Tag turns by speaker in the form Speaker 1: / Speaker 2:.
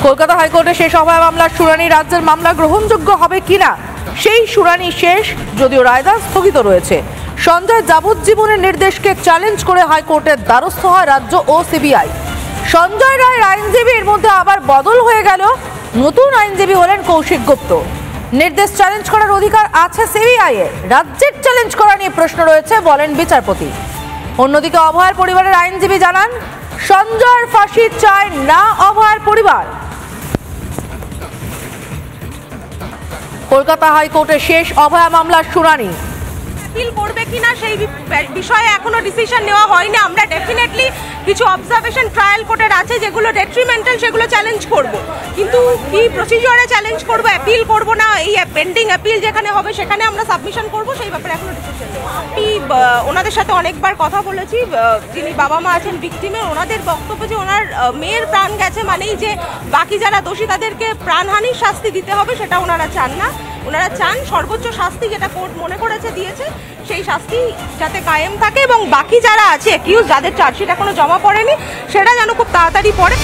Speaker 1: কলকাতা হাইকোর্টে শেষ অভয় মামলার শুনানি, রাজ্যের মামলা গ্রহণযোগ্য হবে কিনা সেই শুনানি শেষ, যদিও রায়দান স্থগিত রয়েছে। সঞ্জয় যাবজ্জীবনের নির্দেশকে চ্যালেঞ্জ করে হাইকোর্টের দ্বারস্থ হয় রাজ্য ও সিবিআই। সঞ্জয় রায়ের আইনজীবীর মধ্যে আবার বদল হয়ে গেল, নতুন আইনজীবী হলেন কৌশিক গুপ্ত। নির্দেশ চ্যালেঞ্জ করার অধিকার আছে সিবিআই এর, রাজ্যের চ্যালেঞ্জ করা নিয়ে প্রশ্ন রয়েছে বলেন বিচারপতি। অন্যদিকে অভয়ের পরিবারের আইনজীবী জানান, সঞ্জয়ের ফাঁসি চায় না অভয়ের পরিবার। কলকাতা হাইকোর্টে শেষ অভয়া মামলার শুনানি।
Speaker 2: আপিল করবে কিনা সেই বিষয়ে এখনো ডিসিশন নেওয়া হয়নি। আমরা ডেফিনেটলি কিছু অবজারভেশন ট্রায়াল কোর্টের আছে যেগুলো ডেট্রিমেন্টাল, সেগুলো চ্যালেঞ্জ করব, কিন্তু কি প্রসিজিওরে চ্যালেঞ্জ করব, অ্যাপিল করব না, এই পেন্ডিং অ্যাপিল যেখানে হবে সেখানে আমরা সাবমিশন করব, সেই ব্যাপারে এখনো ডিসিশন নেওয়া। আমি ওনাদের সাথে অনেকবার কথা বলেছি, যিনি বাবা মা আছেন ভিকটিমের, ওনাদের বক্তব্য যে ওনার মেয়ের প্রাণ গেছে মানেই যে বাকি যারা দোষী তাদেরকে প্রাণহানির শাস্তি দিতে হবে, সেটা ওনারা চান না। ওনারা চান সর্বোচ্চ শাস্তি যেটা কোর্ট মনে করেছে দিয়েছে সেই শাস্তি যাতে কায়েম থাকে, এবং বাকি যারা আছে অ্যাকিউজ, যাদের চার্জশিট এখনো জমা পড়েনি, সেটা যেন খুব তাড়াতাড়ি পড়ে।